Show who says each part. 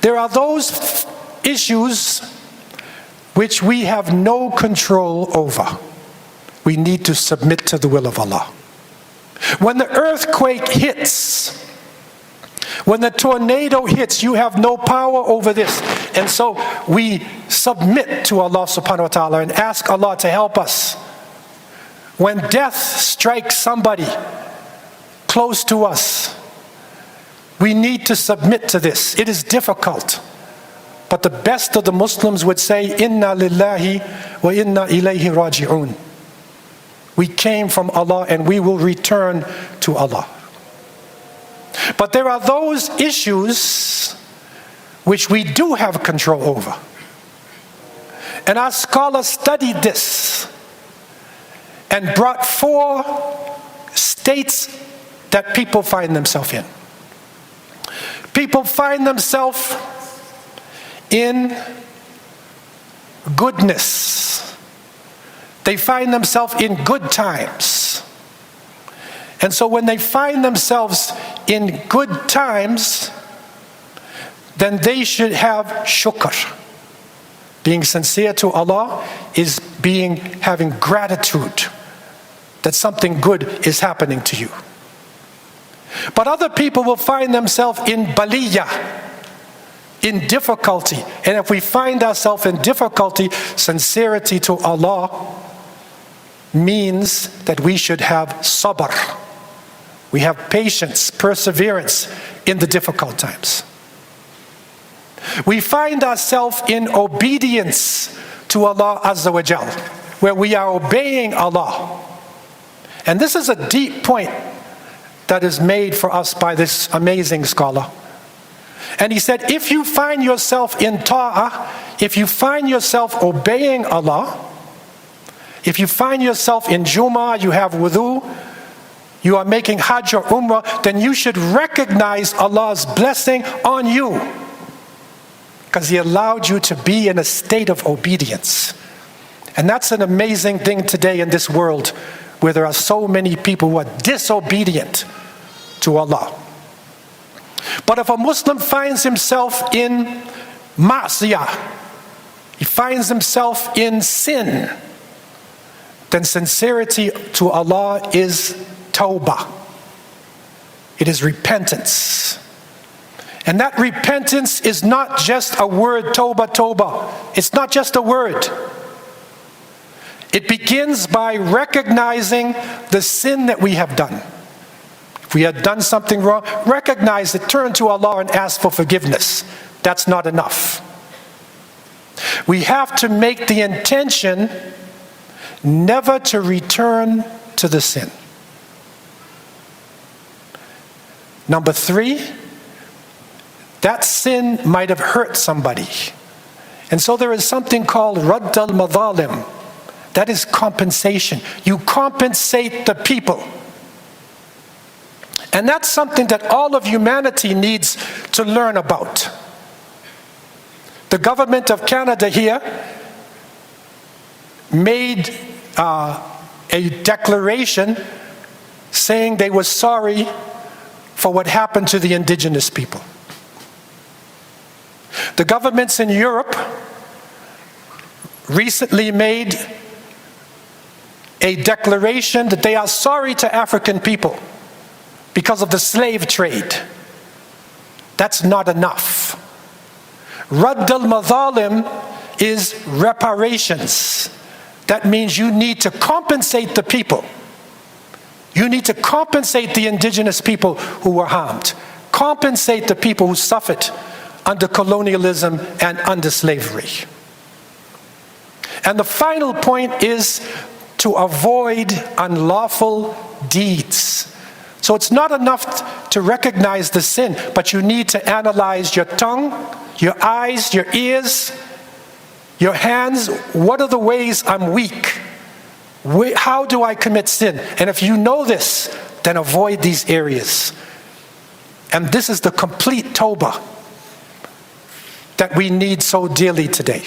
Speaker 1: There are those issues which we have no control over. We need to submit to the will of Allah. When the earthquake hits, when the tornado hits, you have no power over this. And so we submit to Allah subhanahu wa ta'ala and ask Allah to help us. When death strikes somebody close to us, we need to submit to this. It is difficult. But the best of the Muslims would say, Inna lillahi wa inna ilayhi raji'un. We came from Allah and we will return to Allah. But there are those issues which we do have control over. And our scholars studied this and brought 4 states that people find themselves in. People find themselves in goodness. They find themselves in good times. And so when they find themselves in good times, then they should have shukr. Being sincere to Allah is having gratitude that something good is happening to you. But other people will find themselves in baliyah, in difficulty. And if we find ourselves in difficulty, sincerity to Allah means that we should have sabr. We have patience, perseverance in the difficult times. We find ourselves in obedience to Allah Azza wa Jal, where we are obeying Allah. And this is a deep point that is made for us by this amazing scholar. And he said, if you find yourself in ta'ah, if you find yourself obeying Allah, if you find yourself in Jummah, you have wudu, you are making Hajj or Umrah, then you should recognize Allah's blessing on you, because He allowed you to be in a state of obedience. And that's an amazing thing today in this world, where there are so many people who are disobedient to Allah. But if a Muslim finds himself in ma'siyah, he finds himself in sin, then sincerity to Allah is tawbah. It is repentance. And that repentance is not just a word, tawbah, tawbah. It's not just a word. It begins by recognizing the sin that we have done. If we had done something wrong, recognize it, turn to Allah and ask for forgiveness. That's not enough. We have to make the intention never to return to the sin. Number 3, that sin might have hurt somebody. And so there is something called radd al-madhalim. That is compensation. You compensate the people. And that's something that all of humanity needs to learn about. The government of Canada here made a declaration saying they were sorry for what happened to the indigenous people. The governments in Europe recently made a declaration that they are sorry to African people because of the slave trade. That's not enough. Radd al-madhalim is reparations. That means you need to compensate the people. You need to compensate the indigenous people who were harmed. Compensate the people who suffered under colonialism and under slavery. And the final point is to avoid unlawful deeds. So it's not enough to recognize the sin, but you need to analyze your tongue, your eyes, your ears, your hands. What are the ways I'm weak? How do I commit sin? And if you know this, then avoid these areas. And this is the complete tawbah that we need so dearly today.